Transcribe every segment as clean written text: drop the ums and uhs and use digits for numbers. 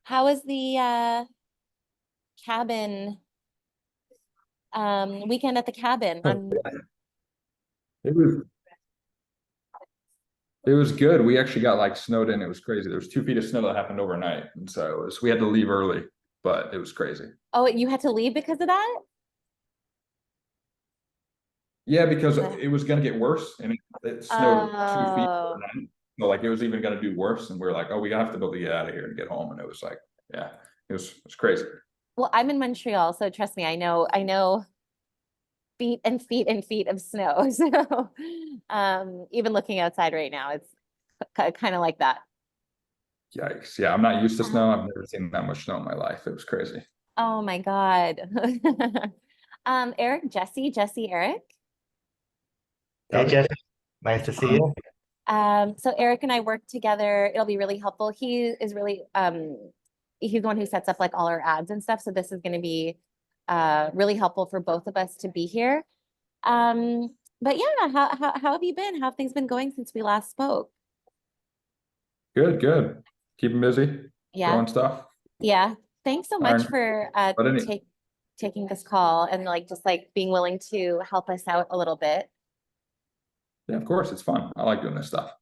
How was the cabin weekend at the cabin on It was it was good. We actually got like snowed in. It was crazy. There was 2 feet of snow that happened overnight, and so we had to leave early, but it was crazy. Oh, you had to leave because of that? Yeah, because Uh, it was gonna get worse, and it snowed 2 feet Oh, overnight. So like it was even gonna do worse, and we are like, oh, we have to be able to get out of here and get home. And it was like, yeah, it was crazy. well, I'm in Montreal, so trust me, I know feet and feet and feet of snow. So, even looking outside right now, it's kind of like that. Yikes! Yeah, I'm not used to snow. Um, I've never seen that much snow in my life. It was crazy. oh my God. Eric, Jesse, Eric. Hey, Howdy. Jeff. Nice to see you. So Eric and I work together. It'll be really helpful. He is really he's the one who sets up like all our ads and stuff. So this is going to be really helpful for both of us to be here. But yeah, how have you been? How have things been going since we last spoke? Good, good. Keeping busy, Yeah, growing stuff. yeah. Thanks so much Iron. for But any, taking this call and like just like being willing to help us out a little bit. yeah, of course, it's fun. I like doing this stuff.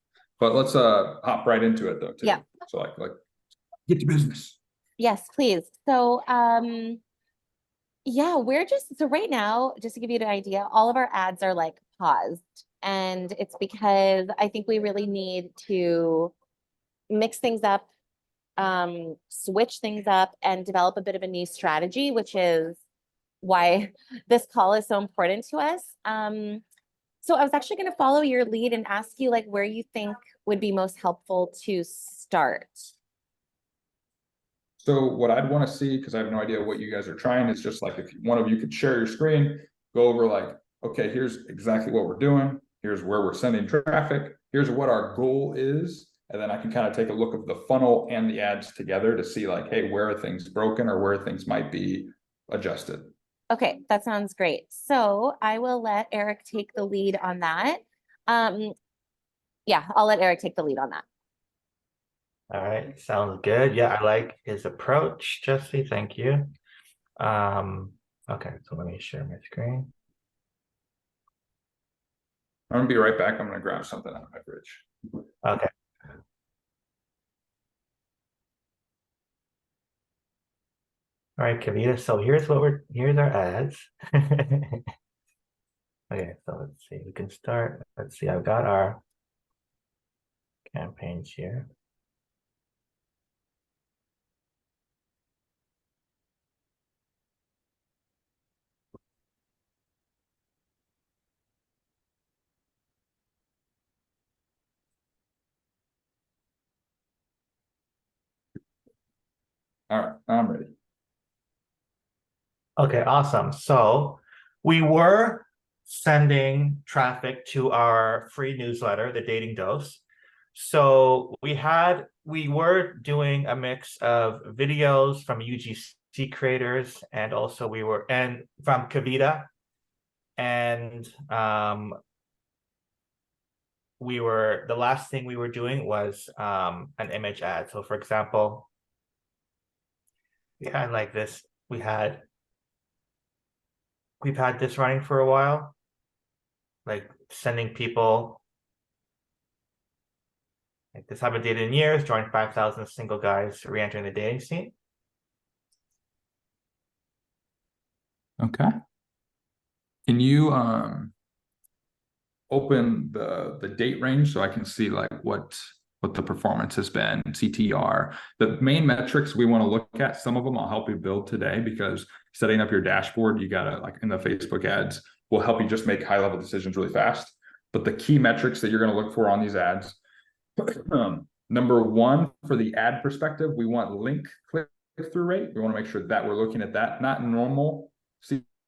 But let's hop right into it though Yeah. too. So like get to business. Yes, please. So yeah, we're just so right now, just to give you an idea, all of our ads are like paused. And it's because I think we really need to mix things up, switch things up, and develop a bit of a new strategy, which is why this call is so important to us. So I was actually going to follow your lead and ask you like where you think would be most helpful to start. So what I'd want to see, because I have no idea what you guys are trying, is just like if one of you could share your screen, go over like, okay, here's exactly what we're doing. Here's where we're sending traffic. Here's what our goal is. And then I can kind of take a look of the funnel and the ads together to see like, hey, where are things broken or where things might be adjusted. Okay, that sounds great. So I will let Eric take the lead on that. Um, yeah, I'll let Eric take the lead on that. All right, sounds good. Yeah, I like his approach, Jesse. Thank you. Okay, so let me share my screen. I'm gonna be right back. I'm gonna grab something out of my fridge. Okay. All right, Kavita. So here's our ads. Okay, so let's see. We can start. Let's see. I've got our campaigns here. All right, I'm ready. Okay, awesome. So we were sending traffic to our free newsletter, The Dating Dose. So we were doing a mix of videos from UGC creators and also and from Kavita. And the last thing we were doing was an image ad. So for example, we had like this, we've had this running for a while, like sending people like this, haven't dated in years, joined 5,000 single guys re-entering the dating scene. Okay. Can you open the date range so I can see like what the performance has been, CTR, the main metrics we want to look at. Some of them I'll help you build today because setting up your dashboard, you gotta like in the Facebook ads will help you just make high level decisions really fast. But the key metrics that you're going to look for on these ads, number one, for the ad perspective, we want link click-through rate. We want to make sure that we're looking at that, not normal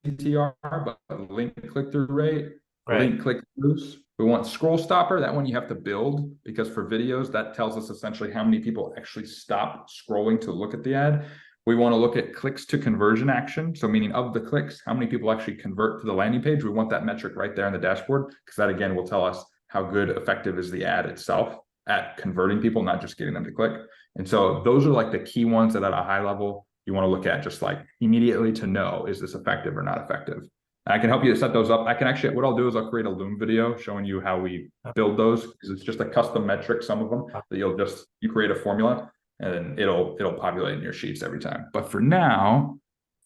CTR, but link click-through rate, Right. link click-throughs. We want scroll stopper. That one you have to build because for videos, that tells us essentially how many people actually stop scrolling to look at the ad. We want to look at clicks to conversion action. So meaning of the clicks, how many people actually convert to the landing page? We want that metric right there in the dashboard because that again will tell us how good effective is the ad itself at converting people, not just getting them to click. And so those are like the key ones that at a high level, you want to look at just like immediately to know, is this effective or not effective? I can help you to set those up. I can actually, what I'll do is I'll create a Loom video showing you how we build those, because it's just a custom metric, some of them that you create a formula and it'll populate in your sheets every time. But for now,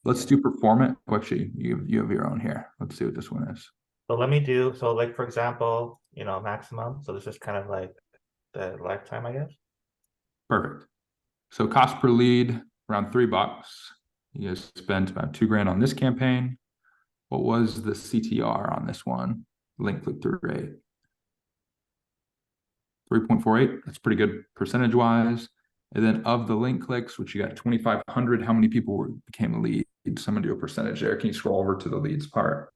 let's do performant. Actually, you have your own here. Let's see what this one is. So let me do, so like, for example, maximum. So this is kind of like the lifetime, I guess. Perfect. So cost per lead, around $3. You guys spent about $2,000 on this campaign. What was the CTR on this one? Link click-through rate. 3.48. That's pretty good percentage-wise. And then of the link clicks, which you got 2,500, how many people became leads? I'm gonna do a percentage there. Can you scroll over to the leads part?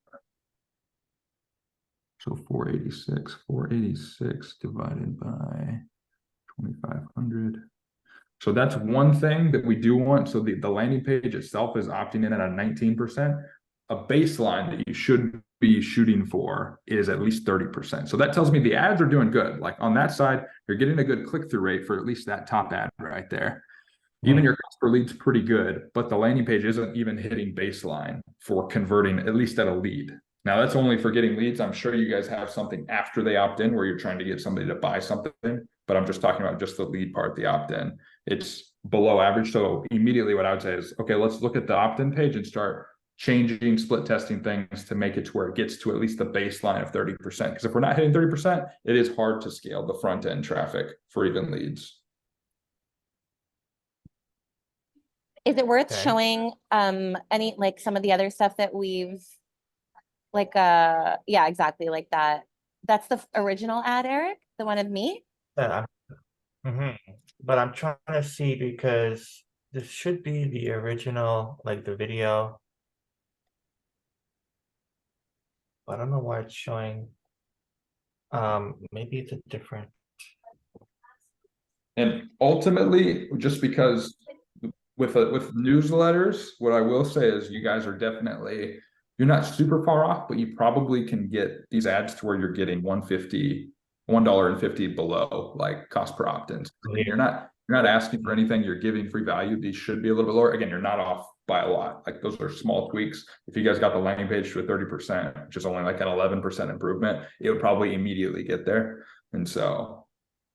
So 486 divided by 2,500. So that's one thing that we do want. So the landing page itself is opting in at a 19%. A baseline that you should be shooting for is at least 30%. So that tells me the ads are doing good. Like on that side, you're getting a good click-through rate for at least that top ad right there. Even your cost per lead's pretty good, but the landing page isn't even hitting baseline for converting, at least at a lead. Now that's only for getting leads. I'm sure you guys have something after they opt in where you're trying to get somebody to buy something, but I'm just talking about just the lead part, the opt-in. It's below average. So immediately what I would say is, okay, let's look at the opt-in page and start changing, split testing things to make it to where it gets to at least the baseline of 30%. Because if we're not hitting 30%, it is hard to scale the front end traffic for even leads. Is it worth showing any, like some of the other stuff that we've yeah, exactly, like that? That's the original ad, Eric, the one of me? Yeah. But I'm trying to see, because this should be the original, like the video. I don't know why it's showing. Maybe it's a different. And ultimately, just because with newsletters, what I will say is you guys are definitely, you're not super far off, but you probably can get these ads to where you're getting $1.50 below like cost per opt-ins. You're not asking for anything, you're giving free value. These should be a little bit lower. Again, you're not off by a lot. Like those are small tweaks. If you guys got the landing page to a 30%, which is only like an 11% improvement, it would probably immediately get there. And so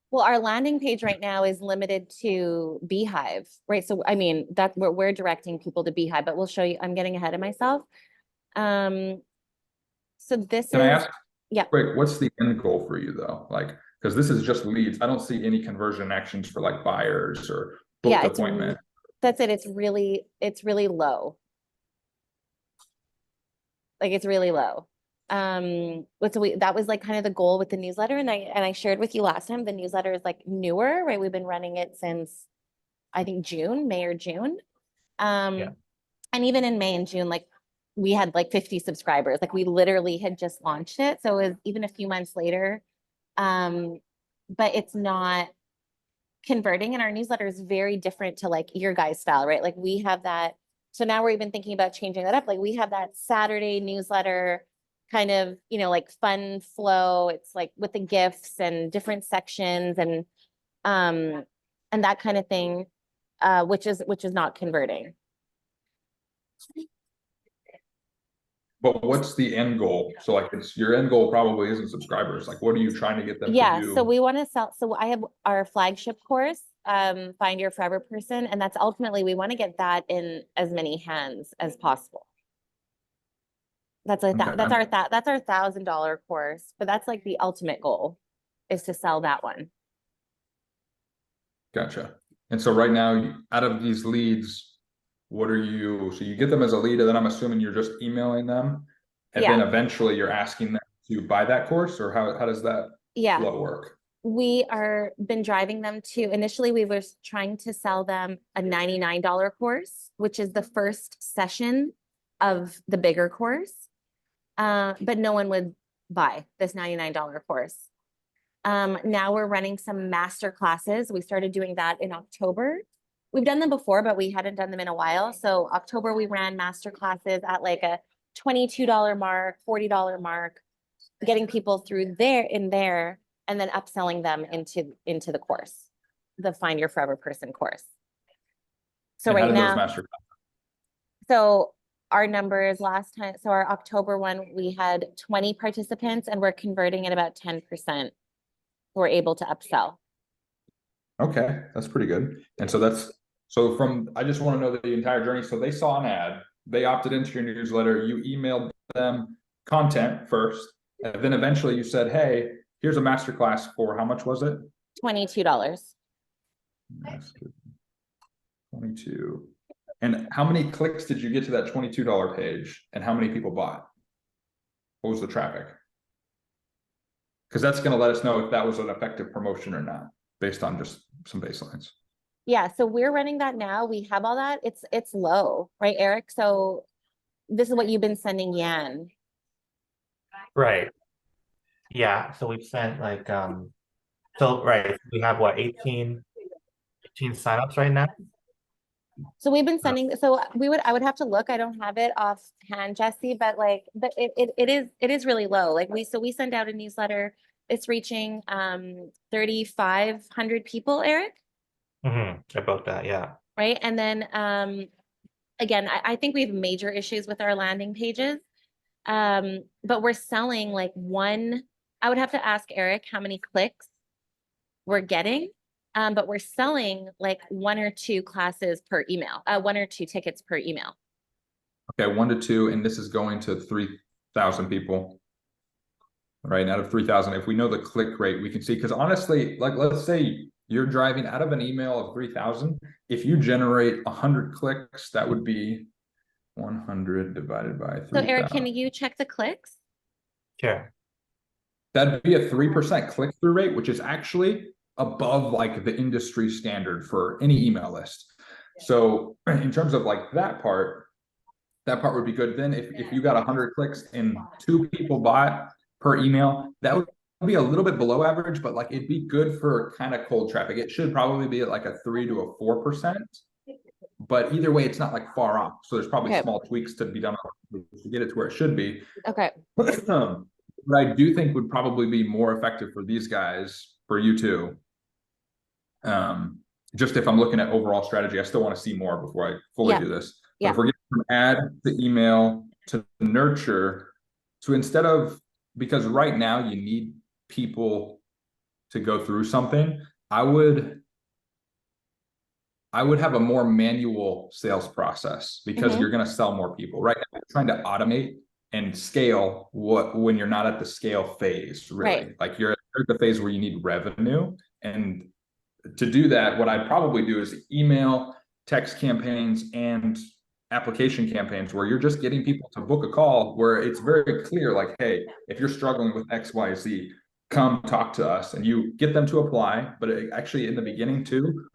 well, our landing page right now is limited to Beehive, right? So, I mean, that's where we're directing people to Beehive, but we'll show you, I'm getting ahead of myself. So this can I ask? Yeah. Great. What's the end goal for you though? Like, because this is just leads. I don't see any conversion actions for like buyers or booked appointment. That's it. It's really low. Like it's really low. That was like kind of the goal with the newsletter. And I shared with you last time, the newsletter is like newer, right? We've been running it since I think May or June. And even in May and June, like we had like 50 subscribers. Like we literally had just launched it. So it was even a few months later. But it's not converting, and our newsletter is very different to like your guys' style, right? Like we have that. So now we're even thinking about changing that up. Like we have that Saturday newsletter kind of, like fun flow. It's like with the gifts and different sections and that kind of thing, which is not converting. But what's the end goal? So like your end goal probably isn't subscribers. Like what are you trying to get them to do? So we want to sell. So I have our flagship course, Find Your Forever Person. And that's ultimately, we want to get that in as many hands as possible. That's our $1,000 course, but that's like the ultimate goal is to sell that one. Gotcha. And so right now, out of these leads, so you get them as a lead, and then I'm assuming you're just emailing them, and then eventually you're asking them to buy that course, or how does that flow work? We are been driving them to, initially we were trying to sell them a $99 course, which is the first session of the bigger course. But no one would buy this $99 course. Now we're running some master classes. We started doing that in October. We've done them before, but we hadn't done them in a while. So October, we ran master classes at like a $22 mark, $40 mark, getting people through there, and then upselling them into the course. the Find Your Forever Person course. So And how right did those now, master so our numbers last time, so our October one, we had 20 participants and we're converting at about 10%. We're able to upsell. Okay, that's pretty good. And so that's, so from, I just want to know the entire journey. So they saw an ad, they opted into your newsletter, you emailed them content first, and then eventually you said, hey, here's a masterclass for how much was it? $22. 22. And how many clicks did you get to that $22 page? And how many people bought? What was the traffic? Because that's going to let us know if that was an effective promotion or not, based on just some baselines. Yeah, so we're running that now. We have all that. It's low, right, Eric? So this is what you've been sending Yan. Right. Yeah, so we've sent like so right, we have what 18 signups right now. So we've been sending, so I would have to look. I don't have it offhand, Jesse, but like, but it is really low. Like we send out a newsletter. It's reaching 3,500 people, Eric. About that, yeah. Right. And then again, I think we have major issues with our landing pages. But we're selling like one, I would have to ask Eric how many clicks we're getting. But we're selling like 1 or 2 classes per email, 1 or 2 tickets per email. Okay, 1 to 2, and this is going to 3,000 people. Right, out of 3,000, if we know the click rate, we can see, because honestly, like let's say you're driving out of an email of 3,000, if you generate 100 clicks, that would be 100 divided by 3,000. So Eric, can you check the clicks? Sure. That'd be a 3% click-through rate, which is actually above like the industry standard for any email list. So in terms of like that part would be good. Then if you got 100 clicks and 2 people bought per email, that would be a little bit below average, but like it'd be good for kind of cold traffic. It should probably be at like a 3 to a 4%. But either way, it's not like far off. So there's probably small tweaks to be done to get it to where it should be. Okay. But I do think would probably be more effective for these guys, for you too. Just if I'm looking at overall strategy, I still want to see more before I fully do this. But if we're getting from ad to email to nurture, so instead of, because right now you need people to go through something, I would have a more manual sales process, because you're going to sell more people. Right now, you're trying to automate and scale when you're not at the scale phase, really. Right. Like you're at the phase where you need revenue. And to do that, what I'd probably do is email, text campaigns, and application campaigns where you're just getting people to book a call, where it's very clear, like, hey, if you're struggling with XYZ, come talk to us, and you get them to apply. But actually in the beginning too,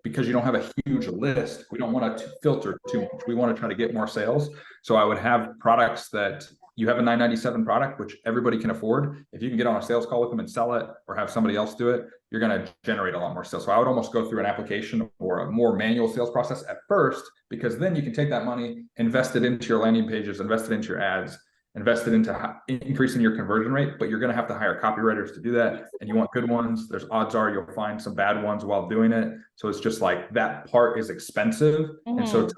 because you don't have a huge list, we don't want to filter too much. We want to try to get more sales. So I would have products that you have a $9.97 product, which everybody can afford. If you can get on a sales call with them and sell it, or have somebody else do it, you're going to generate a lot more sales. So I would almost go through an application or a more manual sales process at first, because then you can take that money, invest it into your landing pages, invest it into your ads, invest it into increasing your conversion rate. But you're going to have to hire copywriters to do that. And you want good ones. There's odds are you'll find some bad ones while doing it. So it's just like that part is expensive. And so to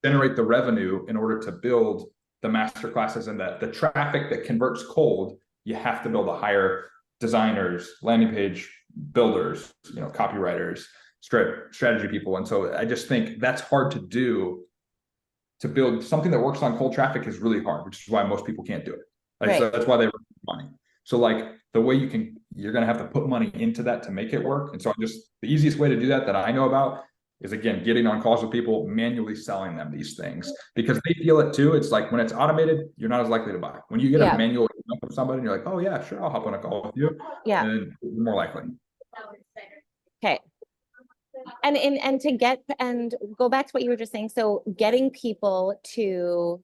generate the revenue in order to build the master classes and the traffic that converts cold, you have to build a hire designers, landing page builders, copywriters, strategy people. And so I just think that's hard to do. To build something that works on cold traffic is really hard, which is why most people can't do it. Like, so that's why they run money. So like the way you're going to have to put money into that to make it work. And so the easiest way to do that I know about is, again, getting on calls with people, manually selling them these things, because they feel it too. It's like when it's automated, you're not as likely to buy. When you get a manual email from somebody and you're like, oh yeah, sure, I'll hop on a call with you. Yeah. And you're more likely. Okay. And to get, and go back to what you were just saying. So getting people to,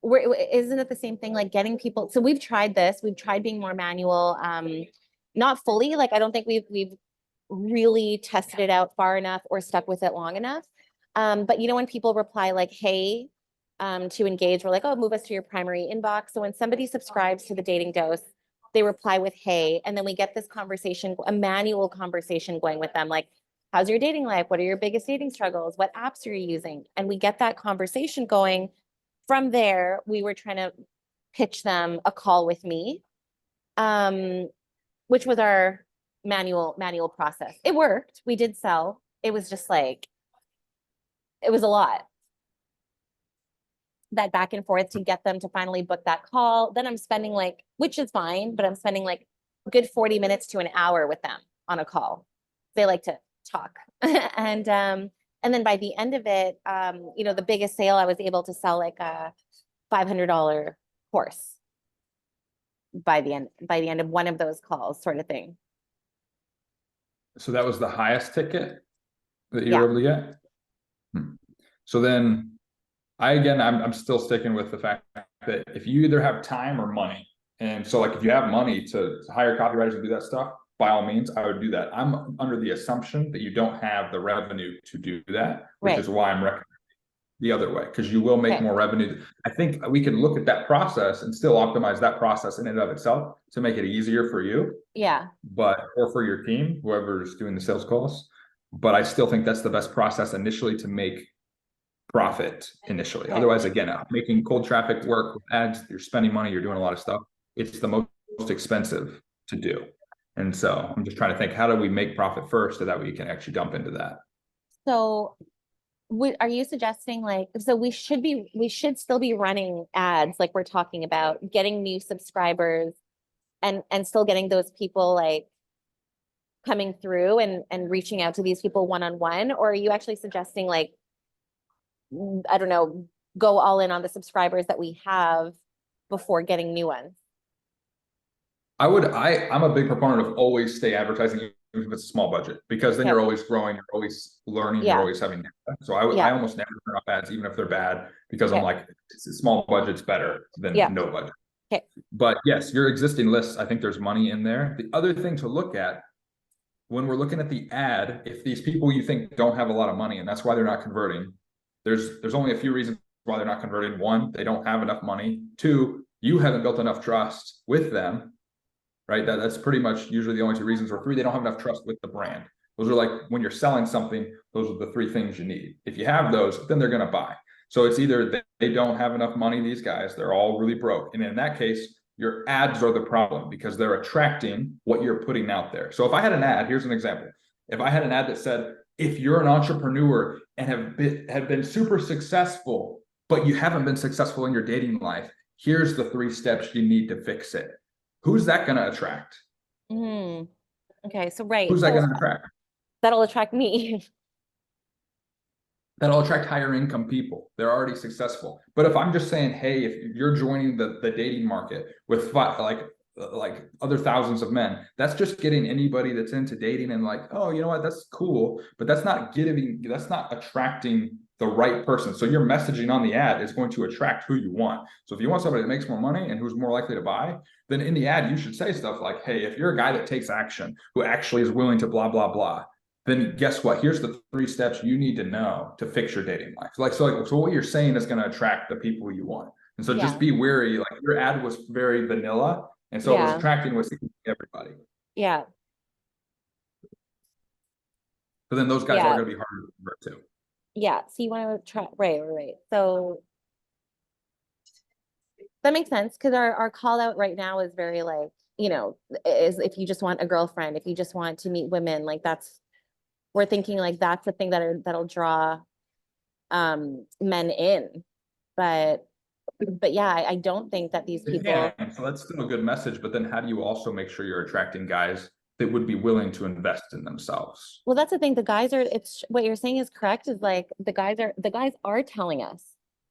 isn't it the same thing? Like getting people. So we've tried this, we've tried being more manual, not fully. Like, I don't think we've really tested it out far enough or stuck with it long enough. But when people reply like, hey, to engage, we're like, oh, move us to your primary inbox. So when somebody subscribes to the Dating Dose, they reply with, hey, and then we get this conversation, a manual conversation going with them, like, how's your dating life? What are your biggest dating struggles? What apps are you using? And we get that conversation going. From there, we were trying to pitch them a call with me, which was our manual process. It worked. We did sell. It was just like, it was a lot. That back and forth to get them to finally book that call. Then I'm spending like, which is fine, but I'm spending like a good 40 minutes to an hour with them on a call. They like to talk. And then by the end of it, you know, the biggest sale, I was able to sell like a $500 course by the end of one of those calls, sort of thing. So that was the highest ticket that you Yeah. were able to get? So then I'm still sticking with the fact that if you either have time or money, and so like if you have money to hire copywriters and do that stuff, by all means, I would do that. I'm under the assumption that you don't have the revenue to do that, which Right. is why I'm recommending the other way, because you will make Okay. more revenue. I think we can look at that process and still optimize that process in and of itself to make it easier for you, Yeah. or for your team, whoever's doing the sales calls. But I still think that's the best process initially to make profit initially. Okay. Otherwise, again, making cold traffic work with ads, you're spending money, you're doing a lot of stuff. It's the most expensive to do. And so I'm just trying to think, how do we make profit first so that we can actually dump into that? So are you suggesting like, so we should still be running ads like we're talking about, getting new subscribers and still getting those people like coming through and reaching out to these people one-on-one? Or are you actually suggesting like, I don't know, go all in on the subscribers that we have before getting new ones? I'm a big proponent of always stay advertising, even if it's a small budget, because then Okay. you're always growing, you're always learning, Yeah. you're always having data. So I Yeah. almost never turn off ads, even if they're bad, because I'm Okay. like, it's a small budget's better than Yeah. no budget. Okay. But yes, your existing lists, I think there's money in there. The other thing to look at when we're looking at the ad, if these people you think don't have a lot of money and that's why they're not converting, there's only a few reasons why they're not converting. One, they don't have enough money. Two, you haven't built enough trust with them, right? That's pretty much usually the only two reasons. Or three, they don't have enough trust with the brand. Those are like when you're selling something, those are the three things you need. If you have those, then they're going to buy. So it's either they don't have enough money, these guys, they're all really broke. And in that case, your ads are the problem because they're attracting what you're putting out there. So if I had an ad, here's an example. If I had an ad that said, if you're an entrepreneur and have been super successful, but you haven't been successful in your dating life, here's the 3 steps you need to fix it. Who's that going to attract? Okay, so right. Who's that going to attract? That'll attract me. That'll attract higher income people. They're already successful. But if I'm just saying, hey, if you're joining the dating market with like other thousands of men, that's just getting anybody that's into dating and like, oh, you know what, that's cool. But that's not attracting the right person. So your messaging on the ad is going to attract who you want. So if you want somebody that makes more money and who's more likely to buy, then in the ad, you should say stuff like, hey, if you're a guy that takes action, who actually is willing to blah, blah, blah, then guess what? Here's the 3 steps you need to know to fix your dating life. So what you're saying is going to attract the people you want. And so just be wary, like your ad was very vanilla. And so it was attracting with everybody. Yeah. But then those guys are going to be harder to convert to. Yeah. So you want to try, right. So that makes sense because our call out right now is very like, you know, is if you just want a girlfriend, if you just want to meet women, like we're thinking like that's the thing that'll draw men in. But yeah, I don't think that these people. Yeah, so that's still a good message. But then how do you also make sure you're attracting guys that would be willing to invest in themselves? Well, that's the thing. It's what you're saying is correct, is like the guys are telling us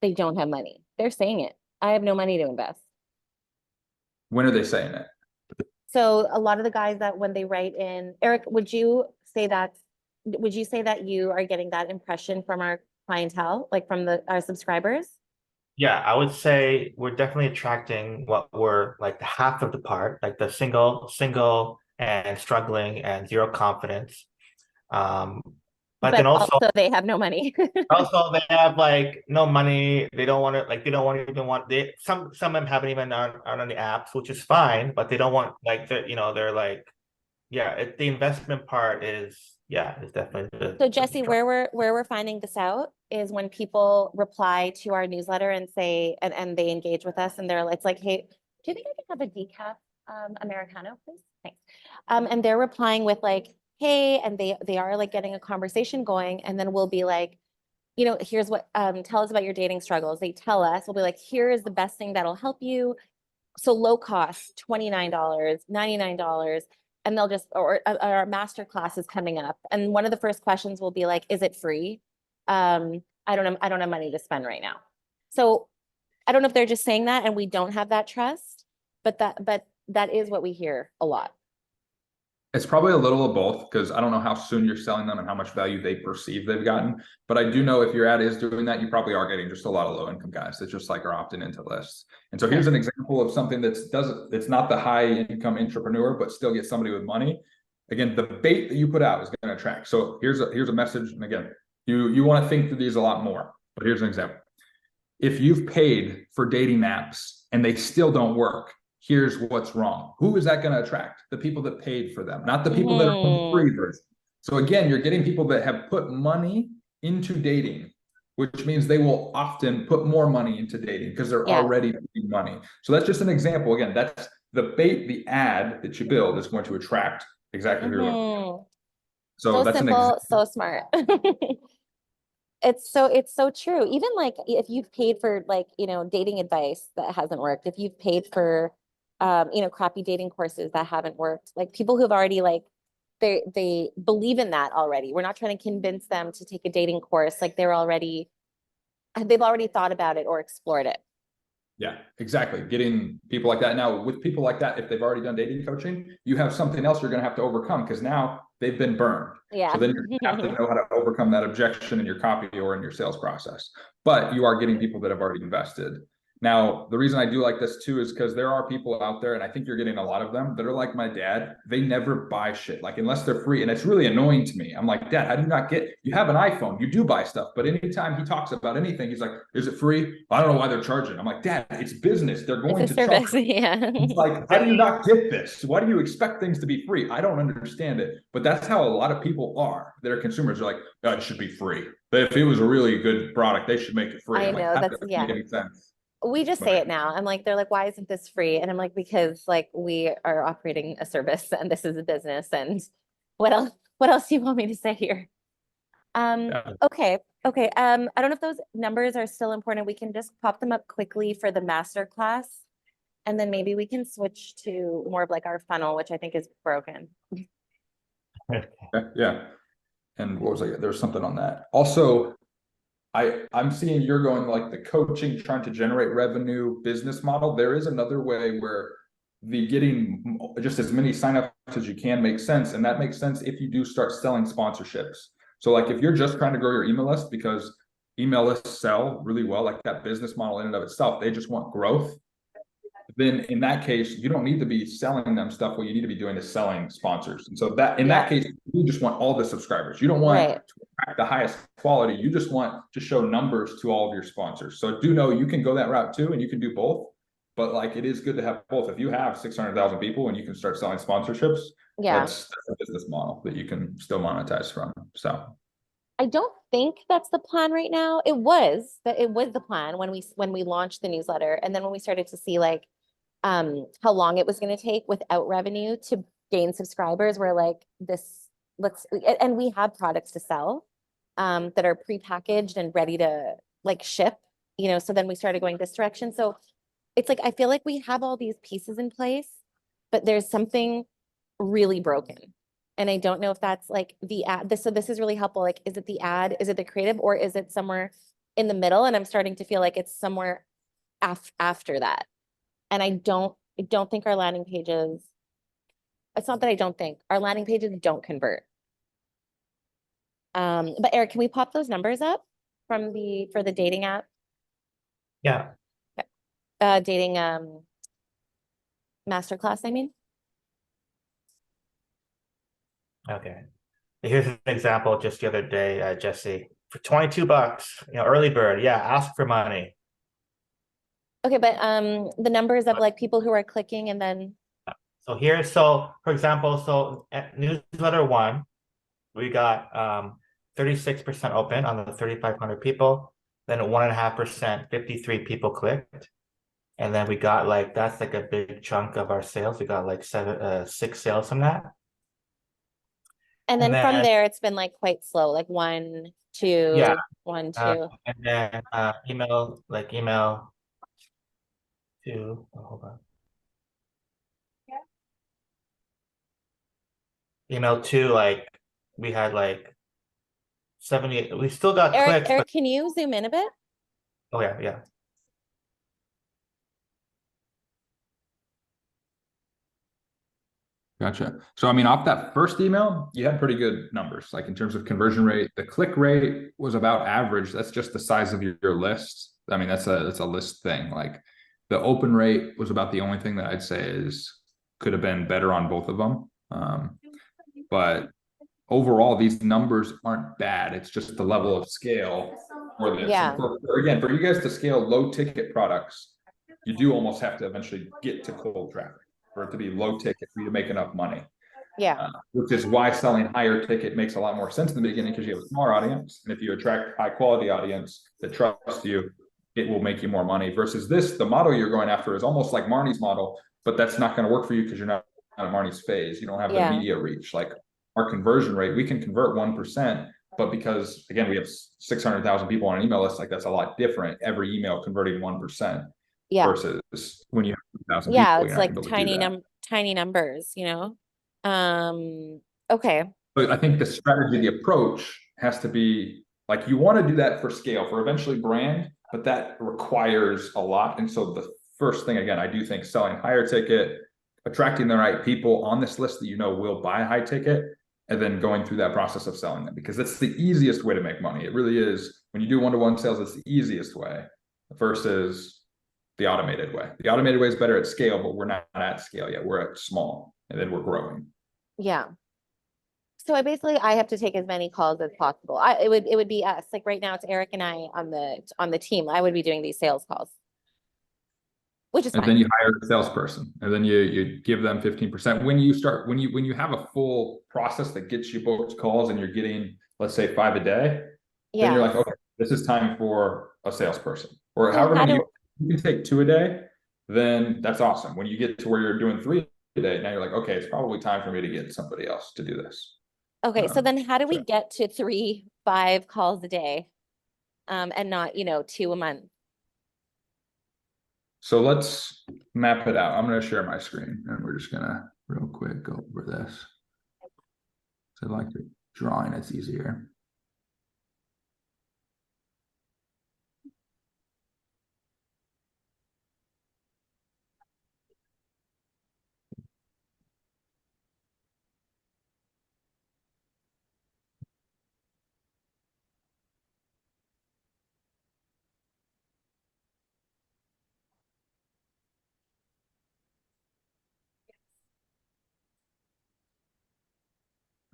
they don't have money. They're saying it. I have no money to invest. When are they saying it? So a lot of the guys that when they write in, Eric, would you say that you are getting that impression from our clientele, like from our subscribers? Yeah, I would say we're definitely attracting what were like the half of the part, like the single and struggling and zero confidence. But But then also they have no money. also they have like no money. They don't want to like they don't want to even want they some of them haven't even aren't on the apps, which is fine, but they don't want like they're like the investment part is definitely So Jesse, where we're finding this out is when people reply to our newsletter and say, and they engage with us and it's like, hey, do you think I can have a decaf Americano, please? Thanks. And they're replying with like, hey, and they are like getting a conversation going, and then we'll be like, here's what tell us about your dating struggles. They tell us, we'll be like, here is the best thing that'll help you. So low cost, $29, $99. And they'll just, or our master class is coming up. And one of the first questions will be like, is it free? I don't have money to spend right now. So I don't know if they're just saying that and we don't have that trust, but that is what we hear a lot. It's probably a little of both, because I don't know how soon you're selling them and how much value they perceive they've gotten. But I do know if your ad is doing that, you probably are getting just a lot of low income guys that just like are opting into lists. And so here's an example of something it's not the high income entrepreneur, but still get somebody with money. Again, the bait that you put out is going to attract. So here's a message. And again, you want to think through these a lot more, but here's an example. If you've paid for dating apps and they still don't work, here's what's wrong. Who is that going to attract? The people that paid for them, not the people that are on the free version. So again, you're getting people that have put money into dating, which means they will often put more money into dating because they're already putting money. So that's just an example. Again, that's the bait, the ad that you build is going to attract exactly who you're looking at. So that's simple, so smart. It's so true. Even like if you've paid for like, dating advice that hasn't worked, if you've paid for crappy dating courses that haven't worked, like people who've already like they believe in that already. We're not trying to convince them to take a dating course. Like they've already thought about it or explored it. Yeah, exactly. Getting people like that. Now, with people like that, if they've already done dating coaching, you have something else you're going to have to overcome, because now they've been burned. Yeah. So then you have to know how to overcome that objection in your copy or in your sales process. But you are getting people that have already invested. Now, the reason I do like this too is because there are people out there, and I think you're getting a lot of them, that are like my dad. They never buy shit, like unless they're free. And it's really annoying to me. I'm like, Dad, how do you not you have an iPhone, you do buy stuff, but anytime he talks about anything, he's like, is it free? I don't know why they're charging. I'm like, Dad, it's business. They're going to service. charge. Yeah. It's like, how do you not get this? Why do you expect things to be free? I don't understand it. But that's how a lot of people are. That are consumers. Are like, oh, it should be free. But if it was a really good product, they should make it free. I I'm know, like, that's make any sense? We just say it now. I'm like, they're like, why isn't this free? And I'm like, because like we are operating a service and this is a business, and what else do you want me to say here? Okay. I don't know if those numbers are still important. We can just pop them up quickly for the master class, and then maybe we can switch to more of like our funnel, which I think is broken. Yeah. And what was I? There's something on that. Also, I'm seeing you're going like the coaching, trying to generate revenue business model. There is another way where the getting just as many signups as you can makes sense. And that makes sense if you do start selling sponsorships. So like if you're just trying to grow your email list, because email lists sell really well, like that business model in and of itself, they just want growth. Then in that case, you don't need to be selling them stuff. What you need to be doing is selling sponsors. And so that in that case, you just want all the subscribers. You don't want to attract the highest quality. You just want to show numbers to all of your sponsors. So do know you can go that route too, and you can do both. But like, it is good to have both. If you have 600,000 people and you can start selling sponsorships, that's a business model that you can still monetize from. So I don't think that's the plan right now. It was the plan when we launched the newsletter, and then when we started to see like how long it was going to take without revenue to gain subscribers, we're like, and we have products to sell that are prepackaged and ready to like ship, so then we started going this direction. So it's like, I feel like we have all these pieces in place, but there's something really broken. And I don't know if that's like the ad. So this is really helpful. Like, is it the ad? Is it the creative? Or is it somewhere in the middle? And I'm starting to feel like it's somewhere after that. And I don't think our landing pages, it's not that I don't think, our landing pages don't convert. But Eric, can we pop those numbers up for the dating app? Yeah. Dating masterclass, I mean. Okay. Here's an example just the other day, Jesse, for $22, early bird. Yeah, ask for money. Okay, but the numbers of like people who are clicking and then So for example, so at newsletter 1, we got 36% open on the 3,500 people, then 1.5%, 53 people clicked. And then we got like, that's like a big chunk of our sales. We got like 6 sales from that. and And then from then, there it's been like quite slow, like 1, 2, yeah, 1, 2. and then email to, hold on. Email to like, we had like 70, we still got clicks, Eric, but can you zoom in a bit? oh yeah, yeah. Gotcha. So, I mean, off that first email, you had pretty good numbers, like in terms of conversion rate. The click rate was about average. That's just the size of your list. I mean, that's a list thing. Like the open rate was about the only thing that I'd say is could have been better on both of them. But overall, these numbers aren't bad. It's just the level of scale for this. Yeah. And again, for you guys to scale low ticket products, you do almost have to eventually get to cold traffic for it to be low ticket for you to make enough money. Yeah. Which is why selling higher ticket makes a lot more sense in the beginning because you have a smaller audience. And if you attract high quality audience that trusts you, it will make you more money versus this. The model you're going after is almost like Marnie's model, but that's not going to work for you because you're not at Marnie's phase. You don't have the Yeah. media reach. Like our conversion rate, we can convert 1%, but because again, we have 600,000 people on an email list, like that's a lot different. Every email converting 1%. Yeah. Versus when you have 2,000 Yeah, people, it's you're not like gonna be able to do that. tiny numbers, Okay. But I think the strategy, the approach has to be like you want to do that for scale, for eventually brand, but that requires a lot. And so the first thing, again, I do think selling higher ticket, attracting the right people on this list that you know will buy a high ticket, and then going through that process of selling them because that's the easiest way to make money. It really is. When you do one-to-one sales, it's the easiest way versus the automated way. The automated way is better at scale, but we're not at scale yet. We're at small, and then we're growing. Yeah. So I have to take as many calls as possible. It would be us. Like right now it's Eric and I on the team. I would be doing these sales calls. Which is And fine. then you hire a salesperson, and then you give them 15%. When you have a full process that gets you booked calls, and you're getting, let's say, 5 a day, then you're like, okay, this is time for a salesperson, or So however many you can take 2 a day. Then that's awesome. When you get to where you're doing 3 a day, now you're like, okay, it's probably time for me to get somebody else to do this. Okay, so then how do we so- get to 3, 5 calls a day? And not, 2 a month? So let's map it out. I'm going to share my screen, and we're just going to real quick go over this. So I like the drawing, it's easier.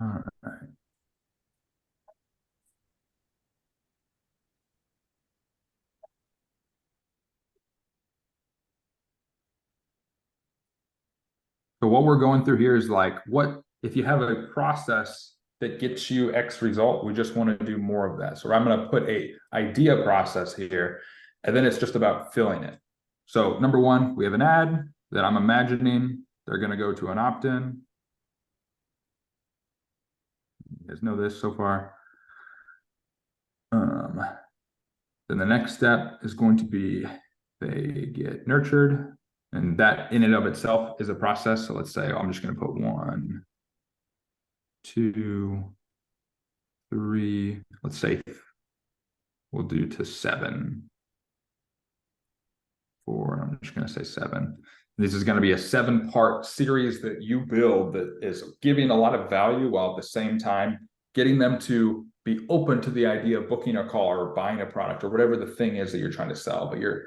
All right. So what we're going through here is like, what if you have a process that gets you X result, we just want to do more of that. So I'm going to put a idea process here, and then it's just about filling it. So number 1, we have an ad that I'm imagining they're going to go to an opt-in. You guys know this so far. Then the next step is going to be they get nurtured, and that in and of itself is a process. So let's say I'm just going to put 1, 2, 3, let's say we'll do to 7, 4, I'm just going to say 7. This is going to be a 7-part series that you build that is giving a lot of value while at the same time getting them to be open to the idea of booking a call or buying a product or whatever the thing is that you're trying to sell. But you're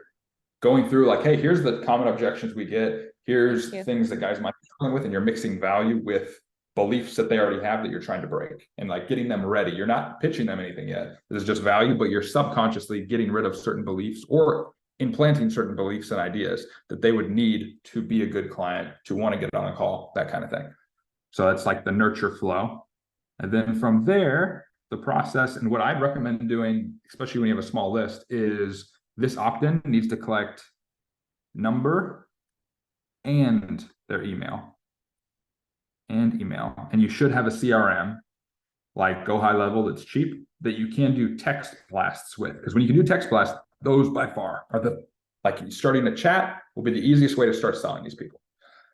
going through like, hey, here's the common objections we get. Here's things that guys might be struggling with, and you're mixing value with beliefs that they already have that you're trying to break, and like getting them ready. You're not pitching them anything yet. This is just value, but you're subconsciously getting rid of certain beliefs or implanting certain beliefs and ideas that they would need to be a good client, to want to get on a call, that kind of thing. So that's like the nurture flow. And then from there, the process, and what I'd recommend doing, especially when you have a small list, is this opt-in needs to collect number and their email. And you should have a CRM like Go High Level that's cheap, that you can do text blasts with. Because when you can do text blasts, those by far are like starting a chat will be the easiest way to start selling these people.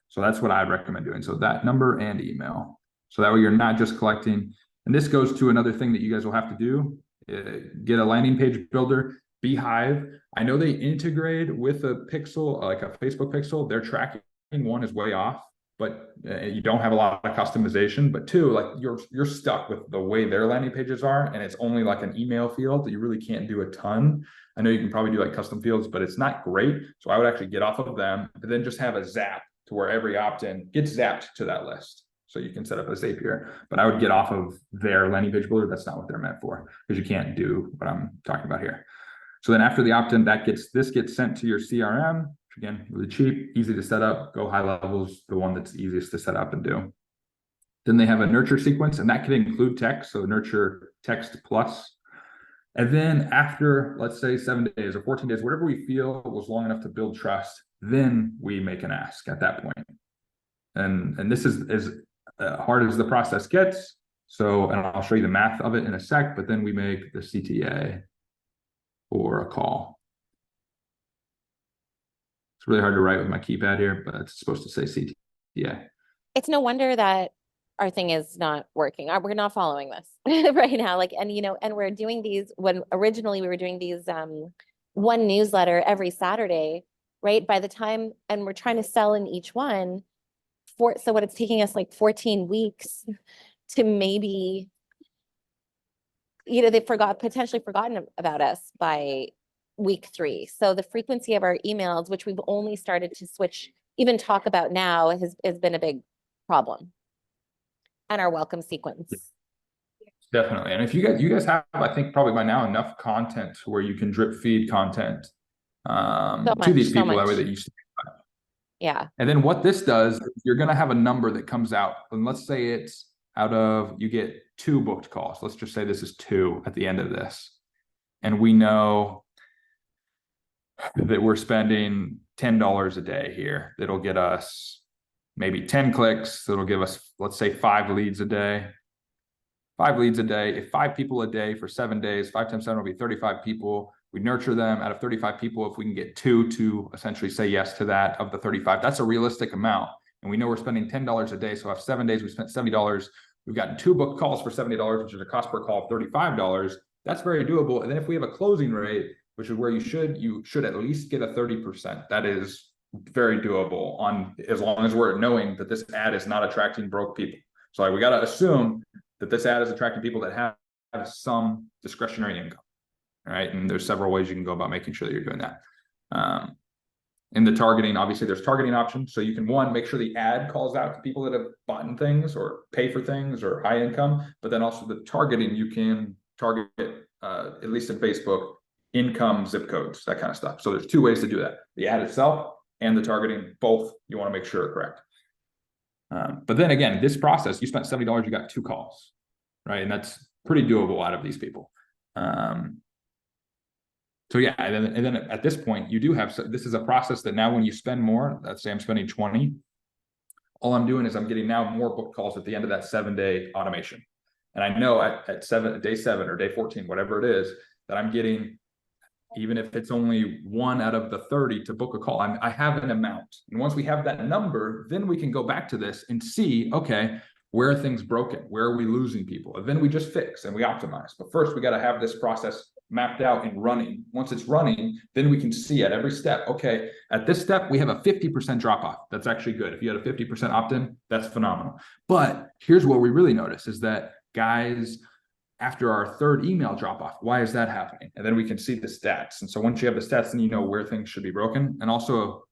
So that's what I'd recommend doing. So that number and email. So that way you're not just collecting. And this goes to another thing that you guys will have to do. Get a landing page builder, Beehive. I know they integrate with a pixel, like a Facebook pixel. Their tracking one is way off, but you don't have a lot of customization. But two, like you're stuck with the way their landing pages are, and it's only like an email field that you really can't do a ton. I know you can probably do like custom fields, but it's not great. So I would actually get off of them, but then just have a zap to where every opt-in gets zapped to that list. So you can set up a Zapier, but I would get off of their landing page builder. That's not what they're meant for, because you can't do what I'm talking about here. So then after the opt-in, this gets sent to your CRM, which again, really cheap, easy to set up. Go High Level's the one that's easiest to set up and do. Then they have a nurture sequence, and that can include text. So nurture text plus. And then after, let's say 7 days or 14 days, whatever we feel was long enough to build trust, then we make an ask at that point. And this is as hard as the process gets. So, and I'll show you the math of it in a sec, but then we make the CTA or a call. It's really hard to write with my keypad here, but it's supposed to say CTA. It's no wonder that our thing is not working. We're not following this right now. Like, and and we're doing these, when originally we were doing these one newsletter every Saturday, right? By the time, and we're trying to sell in each one so what it's taking us like 14 weeks to maybe, they've potentially forgotten about us by week 3. So the frequency of our emails, which we've only started to even talk about now, has been a big problem. And our welcome sequence. Definitely. And if you guys have, I think probably by now, enough content where you can drip feed content to these people that way that you see. Yeah. And then what this does, you're going to have a number that comes out. And let's say it's out of, you get 2 booked calls. Let's just say this is 2 at the end of this. And we know that we're spending $10 a day here. That'll get us maybe 10 clicks. That'll give us, let's say 5 leads a day. 5 leads a day. If 5 people a day for 7 days, 5 times 7 will be 35 people. We nurture them. Out of 35 people, if we can get 2 to essentially say yes to that of the 35, that's a realistic amount. And we know we're spending $10 a day. So after 7 days, we spent $70. We've gotten 2 booked calls for $70, which is a cost per call of $35. That's very doable. And then if we have a closing rate, which is where you should at least get a 30%. That is very doable, on as long as we're knowing that this ad is not attracting broke people. So like, we got to assume that this ad is attracting people that have some discretionary income. All right. And there's several ways you can go about making sure that you're doing that. In the targeting, obviously there's targeting options. So you can, one, make sure the ad calls out to people that have bought things or pay for things or high income, but then also the targeting, you can target, at least in Facebook, income, zip codes, that kind of stuff. So there's 2 ways to do that. The ad itself and the targeting, both you want to make sure are correct. But then again, this process, you spent $70, you got 2 calls, right? And that's pretty doable out of these people. So yeah, and then at this point, you do have, this is a process that now when you spend more, let's say I'm spending 20, all I'm doing is I'm getting now more book calls at the end of that 7-day automation. And I know at day 7 or day 14, whatever it is, that I'm getting, even if it's only 1 out of the 30 to book a call, I have an amount. And once we have that number, then we can go back to this and see, okay, where are things broken? Where are we losing people? And then we just fix and we optimize. But first, we got to have this process mapped out and running. Once it's running, then we can see at every step, okay, at this step, we have a 50% drop off. That's actually good. If you had a 50% opt-in, that's phenomenal. But here's what we really notice is that guys, after our 3rd email drop off, why is that happening? And then we can see the stats. And so once you have the stats, then you know where things should be broken. And also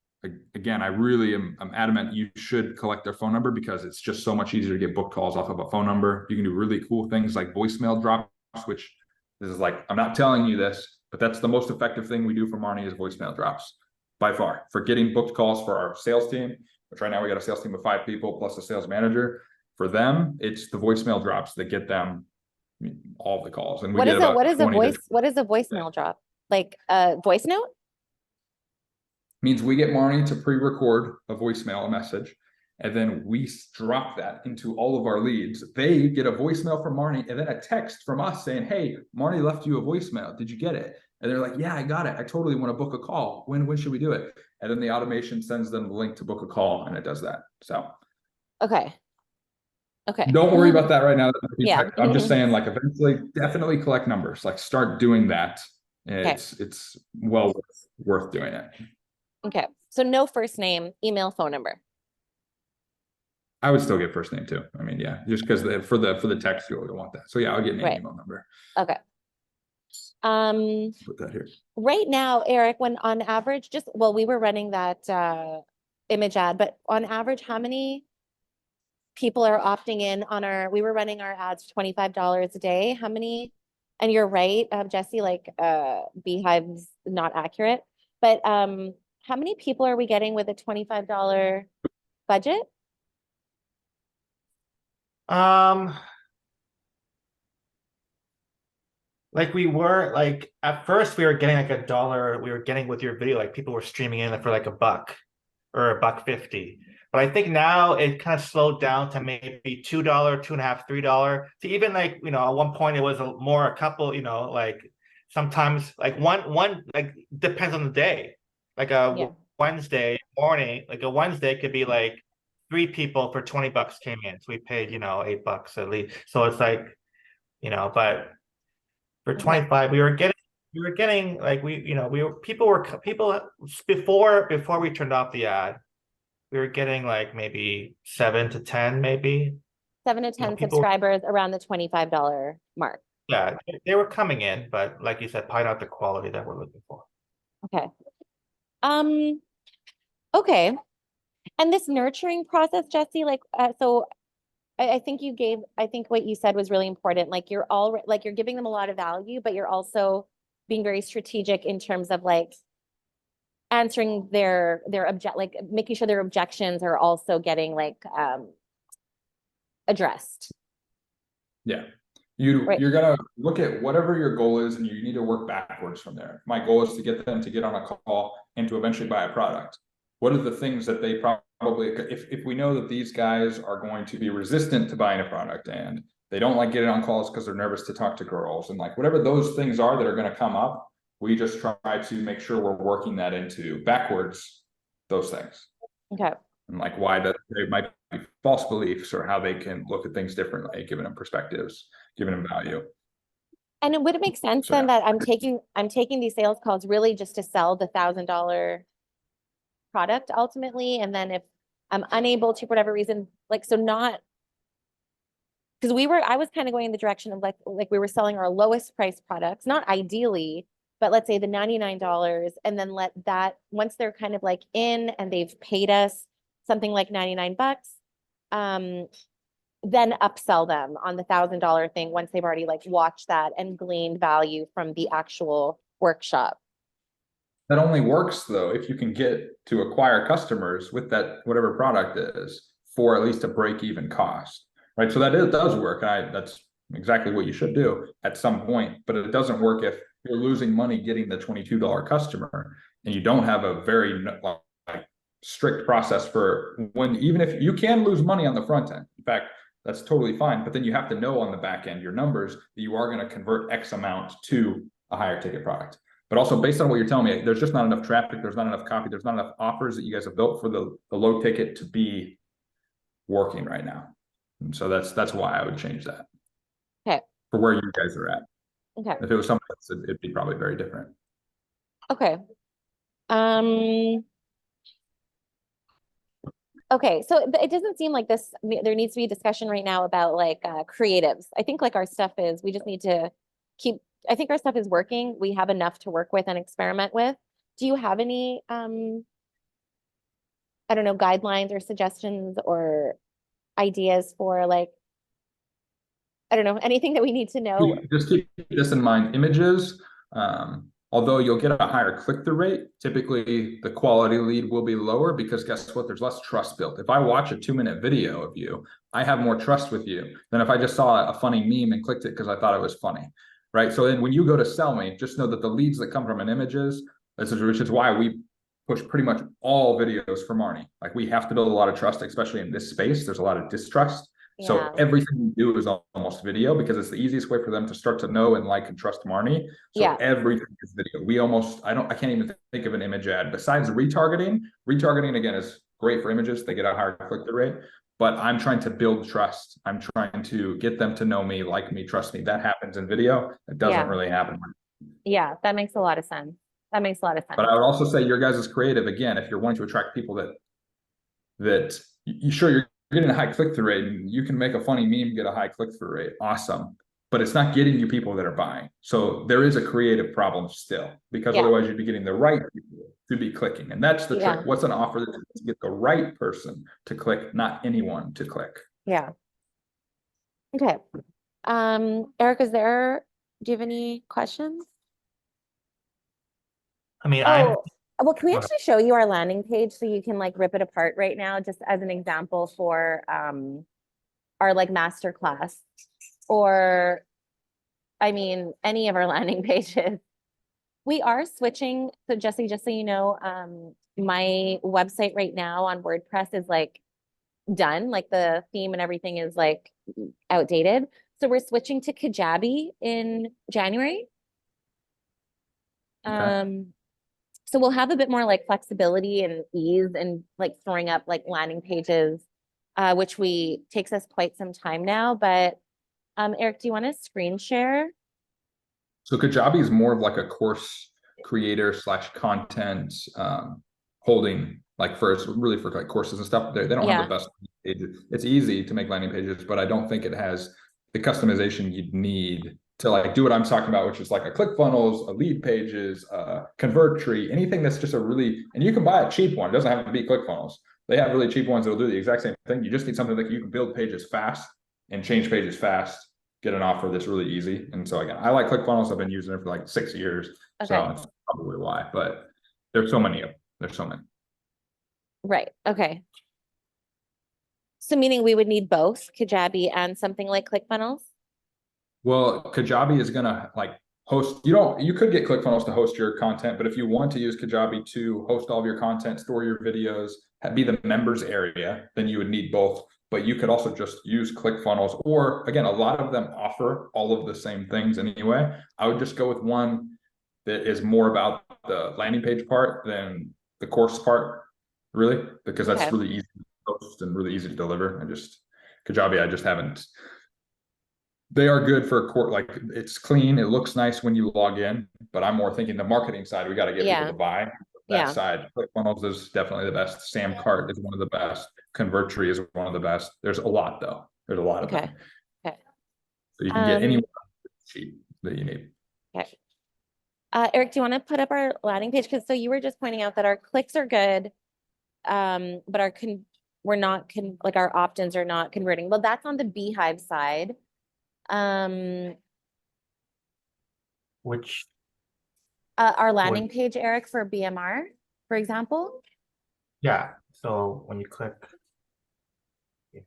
again, I'm adamant you should collect their phone number because it's just so much easier to get book calls off of a phone number. You can do really cool things like voicemail drops, which this is like, I'm not telling you this, but that's the most effective thing we do for Marnie is voicemail drops by far for getting booked calls for our sales team, which right now we got a sales team of 5 people plus a sales manager. For them, it's the voicemail drops that get them all the calls. And we get about what is a 20 to voice, what is a voicemail drop? Like a voice note? means we get Marnie to pre-record a voicemail, a message, and then we drop that into all of our leads. They get a voicemail from Marnie and then a text from us saying, hey, Marnie left you a voicemail. Did you get it? And they're like, yeah, I got it. I totally want to book a call. When should we do it? And then the automation sends them the link to book a call and it does that. So Okay. Okay. don't worry about that right now. Yeah. I'm just saying, like, eventually definitely collect numbers, like start doing that. Okay. It's well worth doing it. Okay. So no first name, email, phone number. I would still get first name too. I mean, yeah, just because for the text you'll want that. So yeah, I'll get name, Right. email, number. Okay. Put that here. Right now, Eric, when on average, we were running that image ad, but on average, how many people are opting in on we were running our ads $25 a day. How many? And you're right, Jesse, like Beehive's not accurate, but how many people are we getting with a $25 budget? Like we were like at first we were getting like $1. We were getting with your video, like people were streaming in for like $1 or $1.50. But I think now it kind of slowed down to maybe $2, $2.50, $3. To even like, you know, at one point it was a couple, you know, like sometimes like one like depends on the day. Like a Wednesday morning, like a Wednesday could be like 3 people for $20 came in. So we paid, you know, $8 at least. So it's like, you know, but for 25 we were getting like people before we turned off the ad, we were getting like maybe 7 to 10, maybe 7 to 10 subscribers around the $25 mark. Yeah, they were coming in, but like you said, probably not the quality that we're looking for. Okay. Okay. And this nurturing process, Jesse, like so I think what you said was really important. Like you're giving them a lot of value, but you're also being very strategic in terms of like answering their like making sure their objections are also getting like addressed. Yeah. You're gonna look at whatever your goal is and you need to work backwards from there. My goal is to get them to get on a call and to eventually buy a product. What are the things that they probably, if we know that these guys are going to be resistant to buying a product and they don't like getting on calls because they're nervous to talk to girls and like whatever those things are that are going to come up, we just try to make sure we're working that into backwards, those things. Okay. And like why that they might be false beliefs or how they can look at things differently, giving them perspectives, giving them value. And would it make sense then that I'm taking these sales calls really just to sell the $1,000 product ultimately, and then if I'm unable to for whatever reason, like so not because I was kind of going in the direction of like we were selling our lowest price products, not ideally, but let's say the $99, and then let that once they're kind of like in and they've paid us something like $99, then upsell them on the $1,000 thing once they've already like watched that and gleaned value from the actual workshop. That only works though if you can get to acquire customers with that whatever product is for at least a break-even cost, right? So it does work. That's exactly what you should do at some point, but it doesn't work if you're losing money getting the $22 customer and you don't have a very like strict process for when, even if you can lose money on the front end. In fact, that's totally fine, but then you have to know on the back end your numbers that you are going to convert X amount to a higher ticket product. But also based on what you're telling me, there's just not enough traffic, there's not enough copy, there's not enough offers that you guys have built for the low ticket to be working right now. And so that's why I would change that. Okay. For where you guys are at. Okay. If it was something else, it'd be probably very different. Okay. Okay, so it doesn't seem like there needs to be a discussion right now about like creatives. I think like our stuff is, we just need to I think our stuff is working. We have enough to work with and experiment with. Do you have any I don't know, guidelines or suggestions or ideas for like, I don't know, anything that we need to know? Just keep this in mind, images, although you'll get a higher click-through rate, typically the quality lead will be lower because guess what? There's less trust built. If I watch a 2-minute video of you, I have more trust with you than if I just saw a funny meme and clicked it because I thought it was funny, right? So then when you go to sell me, just know that the leads that come from an images, which is why we push pretty much all videos from Marnie. Like we have to build a lot of trust, especially in this space. There's a lot of distrust. So Yeah, everything we do is almost video because it's the easiest way for them to start to know and like and trust Marnie. So yeah, everything is video. I can't even think of an image ad besides retargeting. Retargeting again is great for images. They get a higher click-through rate, but I'm trying to build trust. I'm trying to get them to know me, like me, trust me. That happens in video. It doesn't yeah, really happen. yeah. That makes a lot of sense. That makes a lot of sense. But I would also say your guys' creative, again, if you're wanting to attract people that you're getting a high click-through rate and you can make a funny meme, get a high click-through rate. Awesome. But it's not getting you people that are buying. So there is a creative problem still, because Yeah. otherwise you'd be getting the right people to be clicking. And that's the Yeah. trick. What's an offer that to get the right person to click, not anyone to click? Yeah. Okay. Eric, do you have any questions? I mean, Oh, well, can we Go ahead. actually show you our landing page so you can like rip it apart right now, just as an example for our like master class, or I mean any of our landing pages. We are switching. So Jesse, just so you know, my website right now on WordPress is like done. Like the theme and everything is like outdated. So we're switching to Kajabi in January. Okay. So we'll have a bit more like flexibility and ease and like throwing up like landing pages, which takes us quite some time now. But Eric, do you want to screen share? So Kajabi is more of like a course creator / content holding, like really for like courses and stuff. They don't have the best pages. It's easy to make landing pages, but I don't think it has the customization you'd need to like do what I'm talking about, which is like a ClickFunnels, a lead pages, convert tree, anything that's just and you can buy a cheap one. It doesn't have to be ClickFunnels. They have really cheap ones that'll do the exact same thing. You just need something that you can build pages fast and change pages fast, get an offer that's really easy. And so again, I like ClickFunnels. I've been using it for like 6 years. Okay. So that's probably why, but there's so many of them. There's so many. Right. Okay. So meaning we would need both Kajabi and something like ClickFunnels? Well, Kajabi is gonna like host, you could get ClickFunnels to host your content, but if you want to use Kajabi to host all of your content, store your videos, be the members area, then you would need both. But you could also just use ClickFunnels, or again, a lot of them offer all of the same things anyway. I would just go with one that is more about the landing page part than the course part, really, because that's really easy to post and really easy to deliver. Kajabi, I just haven't. They are good for a court, like it's clean, it looks nice when you log in, but I'm more thinking the marketing side, we got to get people to buy. That side, ClickFunnels is definitely the best. Samcart is one of the best. Converttree is one of the best. There's a lot though. There's a lot of them. Okay. So you can get any cheap that you need. Okay. Eric, do you want to put up our landing page? Because so you were just pointing out that our clicks are good, but our opt-ins are not converting. Well, that's on the Beehive side. Which our landing page, Eric, for BMR, for example. Yeah. So when you click here.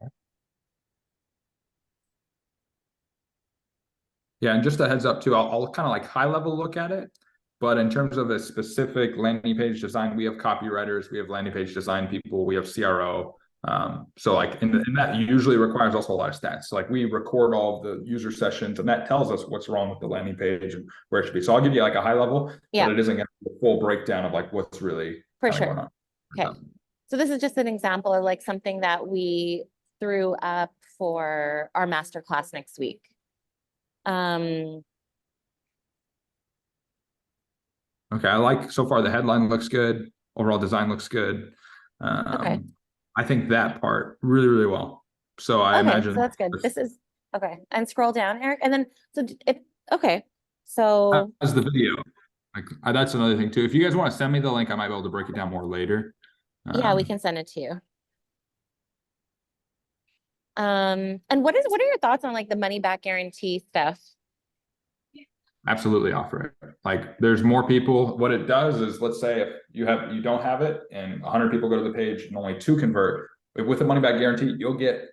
Yeah, and just a heads up too, I'll kind of like high level look at it, but in terms of a specific landing page design, we have copywriters, we have landing page design people, we have CRO. So like, and that usually requires also a lot of stats. So like we record all of the user sessions and that tells us what's wrong with the landing page and where it should be. So I'll give you like a high level, but it isn't going to be a full breakdown of like what's really going on. Okay. So this is just an example of like something that we threw up for our masterclass next week. Okay, I like so far the headline looks good, overall design looks good. I think that part really, really well. So I imagine so that's good. This is okay. And scroll down, Eric. And then so as the video, like that's another thing too. If you guys want to send me the link, I might be able to break it down more later. Yeah, we can send it to you. And what are your thoughts on like the money back guarantee stuff? Absolutely offer it. Like there's more people. What it does is, let's say if you don't have it and 100 people go to the page and only 2 convert, with the money back guarantee, you'll get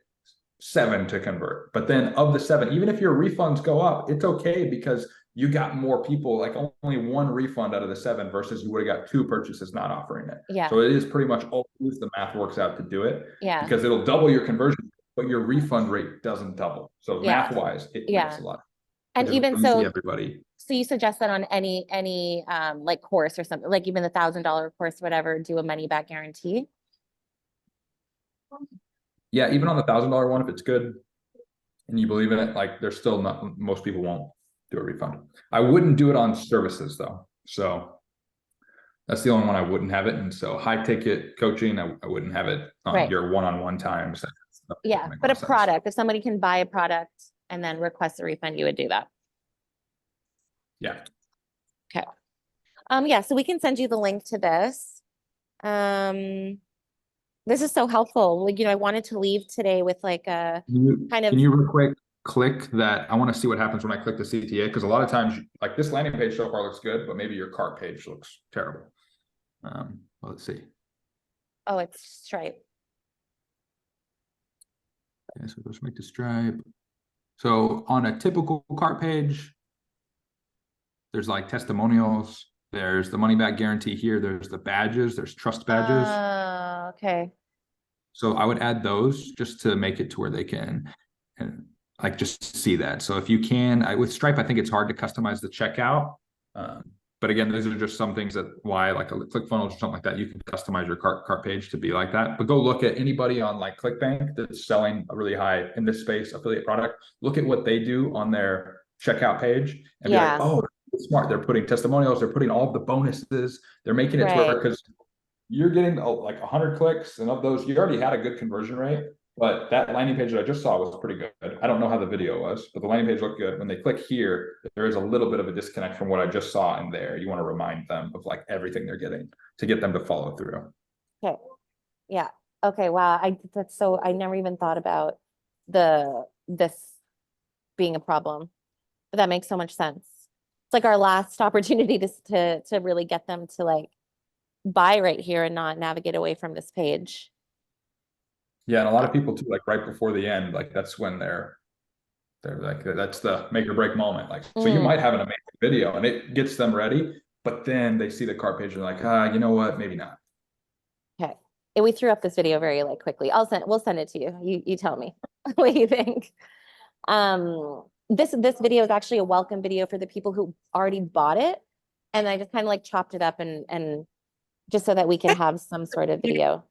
7 to convert. But then of the 7, even if your refunds go up, it's okay because you got more people, like only 1 refund out of the 7 versus you would have got 2 purchases not offering it. Yeah. So it is pretty much always the math works out to do it. Yeah. Because it'll double your conversion, but your refund rate doesn't double. So Yeah. math wise, it Yeah. makes a lot. And It even doesn't see so, everybody. so you suggest that on any like course or something, like even the $1,000 course, whatever, do a money back guarantee? Yeah, even on the $1,000 one, if it's good and you believe in it, like there's still not, most people won't do a refund. I wouldn't do it on services though. So that's the only one I wouldn't have it. And so high ticket coaching, I wouldn't have it on Right. your one-on-one times. Yeah, but a product, if somebody can buy a product and then request a refund, you would do that. Yeah. Okay. Yeah, so we can send you the link to this. This is so helpful. Like, I wanted to leave today with like a kind of. Can you real quick click that? I want to see what happens when I click the CTA, because a lot of times, like this landing page so far looks good, but maybe your cart page looks terrible. Let's see. Oh, it's Stripe. Okay, so let's make the Stripe. So on a typical cart page, there's like testimonials, there's the money back guarantee here, there's the badges, there's trust badges. Okay. So I would add those just to make it to where they can like just see that. So if you can, with Stripe, I think it's hard to customize the checkout. But again, these are just some things that why like a ClickFunnels or something like that, you can customize your cart page to be like that. But go look at anybody on like ClickBank that's selling a really high in this space affiliate product. Look at what they do on their checkout page and be like, oh, smart. They're putting testimonials. They're putting all of the bonuses. They're making it to where, because you're getting like 100 clicks, and of those, you already had a good conversion rate. But that landing page that I just saw was pretty good. I don't know how the video was, but the landing page looked good. When they click here, there is a little bit of a disconnect from what I just saw in there. You want to remind them of like everything they're getting to get them to follow through. Okay. Yeah. Okay. Wow. I never even thought about this being a problem, but that makes so much sense. It's like our last opportunity to really get them to like buy right here and not navigate away from this page. Yeah, and a lot of people too, like right before the end, like that's when they're like, that's the make or break moment. Like, so you might have an amazing video and it gets them ready, but then they see the cart page and they're like, you know what, maybe not. Okay. And we threw up this video very like quickly. We'll send it to you. You tell me what you think. This video is actually a welcome video for the people who already bought it. And I just kind of like chopped it up and just so that we can have some sort of video.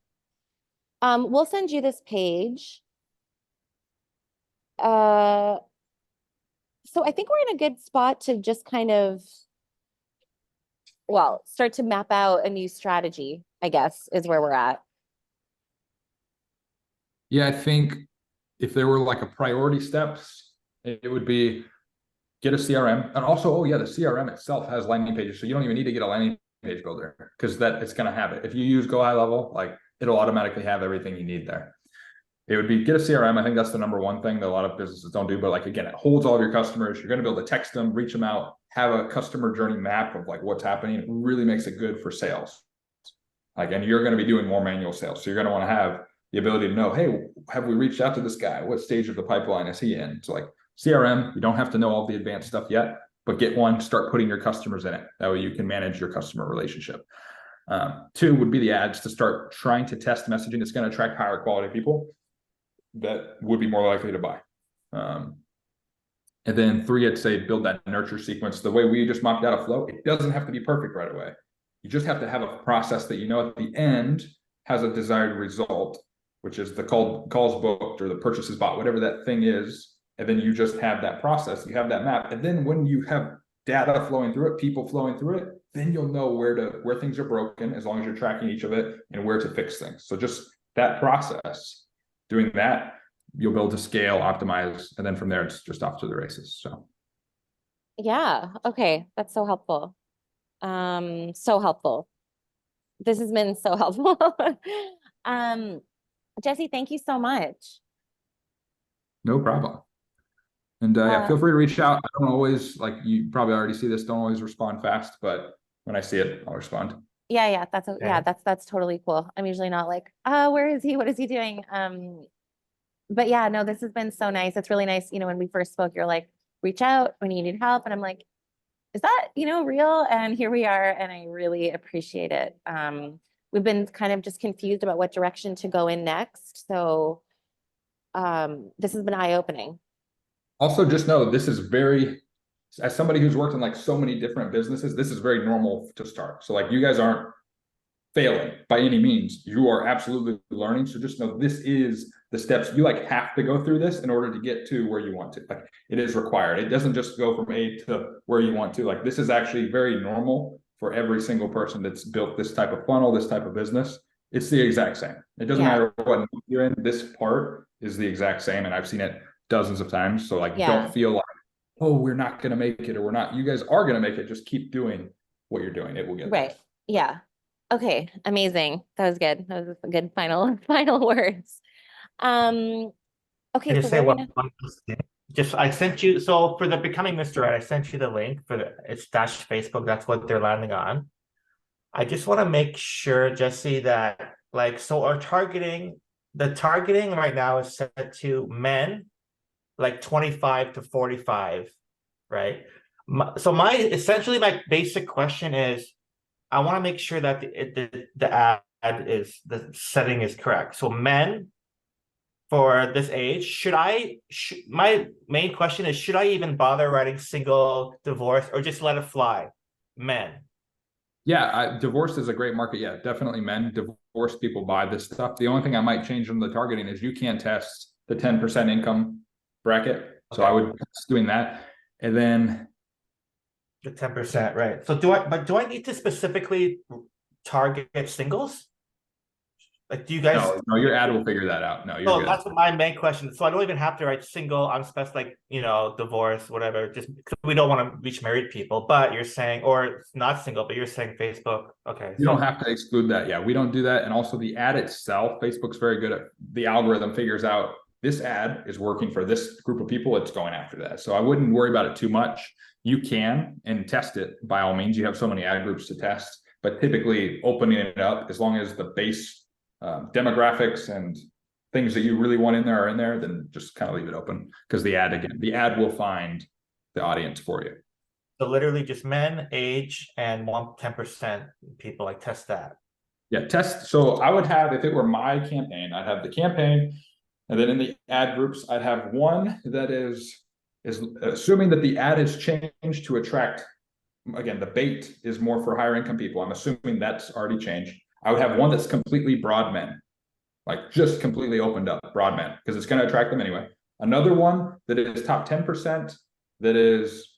We'll send you this page. So I think we're in a good spot to just kind of, start to map out a new strategy, I guess, is where we're at. Yeah, I think if there were like a priority steps, it would be get a CRM. And also, the CRM itself has landing pages. So you don't even need to get a landing page builder because it's going to have it. If you use Go High Level, like it'll automatically have everything you need there. It would be get a CRM. I think that's the number one thing that a lot of businesses don't do. But like, again, it holds all of your customers. You're going to be able to text them, reach them out, have a customer journey map of like what's happening. It really makes it good for sales. Like, and you're going to be doing more manual sales. So you're going to want to have the ability to know, hey, have we reached out to this guy? What stage of the pipeline is he in? So like CRM, you don't have to know all the advanced stuff yet, but get one, start putting your customers in it. That way you can manage your customer relationship. 2 would be the ads, to start trying to test messaging that's going to attract higher quality people that would be more likely to buy. And then 3, I'd say build that nurture sequence. The way we just mocked out a flow, it doesn't have to be perfect right away. You just have to have a process that at the end has a desired result, which is the calls booked or the purchases bought, whatever that thing is. And then you just have that process, you have that map. And then when you have data flowing through it, people flowing through it, then you'll know where things are broken, as long as you're tracking each of it, and where to fix things. So just that process, doing that, you'll be able to scale, optimize, and then from there, it's just off to the races. So. Yeah. Okay. That's so helpful. So helpful. This has been so helpful. Jesse, thank you so much. No problem. And yeah, feel free to reach out. I don't always, like you probably already see this, don't always respond fast, but when I see it, I'll respond. Yeah, that's Okay. that's totally cool. I'm usually not like, where is he? What is he doing? But yeah, no, this has been so nice. It's really nice. You know, when we first spoke, you're like, reach out when you need help. And I'm like, is that, real? And here we are. And I really appreciate it. We've been kind of just confused about what direction to go in next. So this has been eye-opening. Also, just know this is very, as somebody who's worked in like so many different businesses, this is very normal to start. So like you guys aren't failing by any means. You are absolutely learning. So just know this is the steps. You like have to go through this in order to get to where you want to. Like it is required. It doesn't just go from A to where you want to. Like this is actually very normal for every single person that's built this type of funnel, this type of business. It's the exact same. It doesn't matter what you're in. This part is the exact same. And I've seen it dozens of times. So like, don't feel like, oh, we're not going to make it or we're not. You guys are going to make it. Just keep doing what you're doing. It will get right. there. Yeah. Okay. Amazing. That was good. That was a good final words. Okay. Just So say we're one gonna, thing. Just I sent you, so for the Becoming Mr. Right, I sent you the link for it's dash Facebook. That's what they're landing on. I just want to make sure, Jesse, that like, so the targeting right now is set to men like 25 to 45, right? So essentially my basic question is, I want to make sure that the ad is, the setting is correct. So men for this age, my main question is, should I even bother writing single, divorce, or just let it fly? Men. Yeah, divorce is a great market. Yeah, definitely men. Divorced people buy this stuff. The only thing I might change in the targeting is you can test the 10% income bracket. So I would test doing that. And then the 10%, right? So do I need to specifically target singles? Like, do you guys? no, your ad will figure that out. No, you're good. That's my main question. So I don't even have to write single. I'm like, divorce, whatever. Just because we don't want to reach married people. But you're saying, or it's not single, but you're saying Facebook. Okay. You don't have to exclude that. Yeah, we don't do that. And also the ad itself, Facebook's very good at the algorithm figures out this ad is working for this group of people. It's going after that. So I wouldn't worry about it too much. You can and test it by all means. You have so many ad groups to test, but typically opening it up, as long as the base demographics and things that you really want in there are in there, then just kind of leave it open, because the ad will find the audience for you. So literally just men, age, and 10% people, like test that. Yeah, test. So I would have, if it were my campaign, I'd have the campaign, and then in the ad groups, I'd have one that is assuming that the ad is changed to attract, again, the bait is more for higher income people. I'm assuming that's already changed. I would have one that's completely broad men, like just completely opened up broad men, because it's going to attract them anyway. Another one that is top 10%, that is,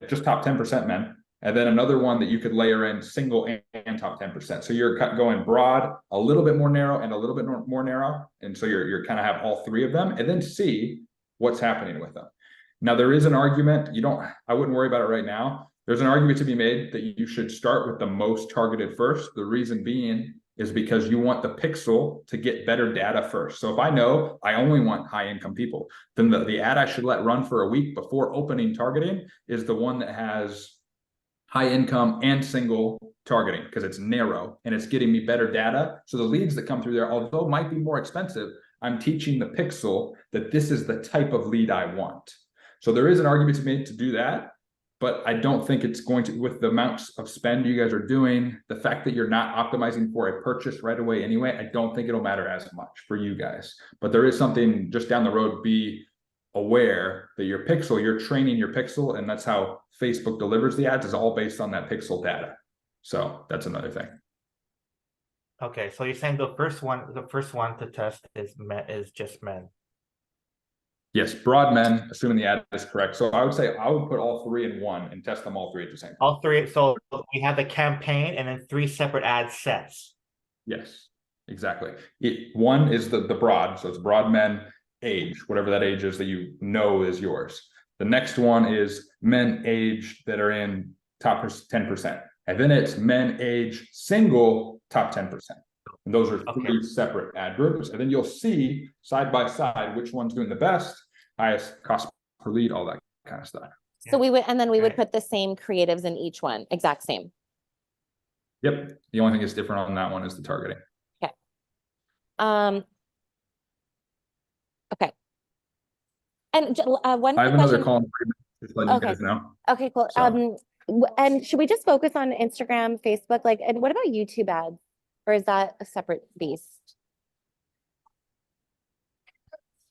just top 10% men. And then another one that you could layer in single and top 10%. So you're going broad, a little bit more narrow, and a little bit more narrow. And so you're kind of have all three of them, and then see what's happening with them. Now, there is an argument, I wouldn't worry about it right now. There's an argument to be made that you should start with the most targeted first. The reason being is because you want the pixel to get better data first. So if I know I only want high income people, then the ad I should let run for a week before opening targeting is the one that has high income and single targeting, because it's narrow and it's getting me better data. So the leads that come through there, although might be more expensive, I'm teaching the pixel that this is the type of lead I want. So there is an argument to be made to do that, but I don't think it's going to, with the amounts of spend you guys are doing, the fact that you're not optimizing for a purchase right away anyway, I don't think it'll matter as much for you guys. But there is something just down the road, be aware that your pixel, you're training your pixel, and that's how Facebook delivers the ads, is all based on that pixel data. So that's another thing. Okay, so you're saying the first one to test is just men. Yes, broad men, assuming the ad is correct. So I would say I would put all three in one and test them all three at the same time. All three. So we have the campaign and then 3 separate ad sets. Yes, exactly. One is the broad, so it's broad men, age, whatever that age is that you know is yours. The next one is men age that are in top 10%. And then it's men age single top 10%. And those are three separate ad groups. And then you'll see side by side which one's doing the best, highest cost per lead, all that kind of stuff. So we would, and then we would put the same creatives in each one, exact same. Yep. The only thing that's different on that one is the targeting. Okay. Okay. And one I have quick another question. call in 3 minutes, just letting you guys know. Okay, cool. So- And should we just focus on Instagram, Facebook, like, and what about YouTube ads? Or is that a separate beast?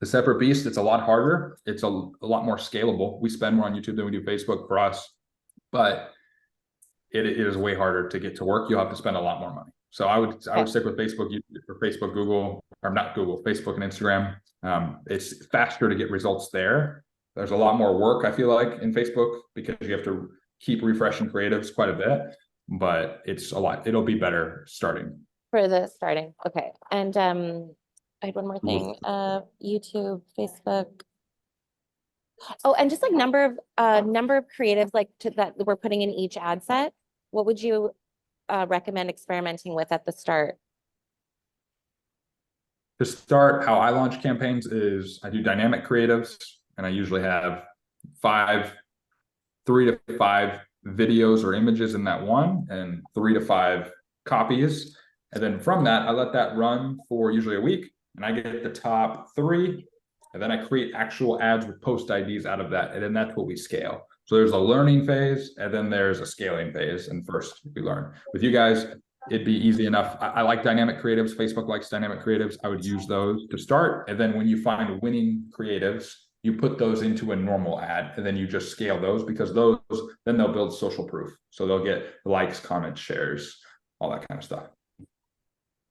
The separate beast, it's a lot harder. It's a lot more scalable. We spend more on YouTube than we do Facebook for us, but it is way harder to get to work. You'll have to spend a lot more money. So I would stick with Facebook, or Facebook, Google, or not Google, Facebook and Instagram. It's faster to get results there. There's a lot more work, I feel like, in Facebook because you have to keep refreshing creatives quite a bit, but it's a lot. It'll be better starting. For the starting, okay. And I had one more thing. YouTube, Facebook. Oh, and just like number of creatives like that we're putting in each ad set. What would you recommend experimenting with at the start? To start, how I launch campaigns is I do dynamic creatives, and I usually have 3 to 5 videos or images in that one, and 3 to 5 copies. And then from that, I let that run for usually a week, and I get the top 3, and then I create actual ads with post IDs out of that. And then that's what we scale. So there's a learning phase, and then there's a scaling phase. And first we learn. With you guys, it'd be easy enough. I like dynamic creatives. Facebook likes dynamic creatives. I would use those to start. And then when you find winning creatives, you put those into a normal ad, and then you just scale those, because those, then they'll build social proof. So they'll get likes, comments, shares, all that kind of stuff.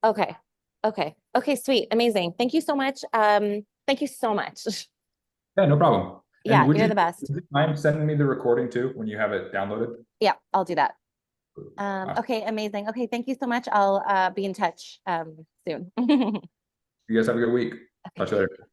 Okay. Okay, sweet. Amazing. Thank you so much. Thank you so much. Yeah, no problem. Yeah, would you're the best. Would you mind sending me the recording too when you have it downloaded? Yeah, I'll do that. Awesome. Okay, amazing. Okay, thank you so much. I'll be in touch soon. You guys have a good week. Talk to you later.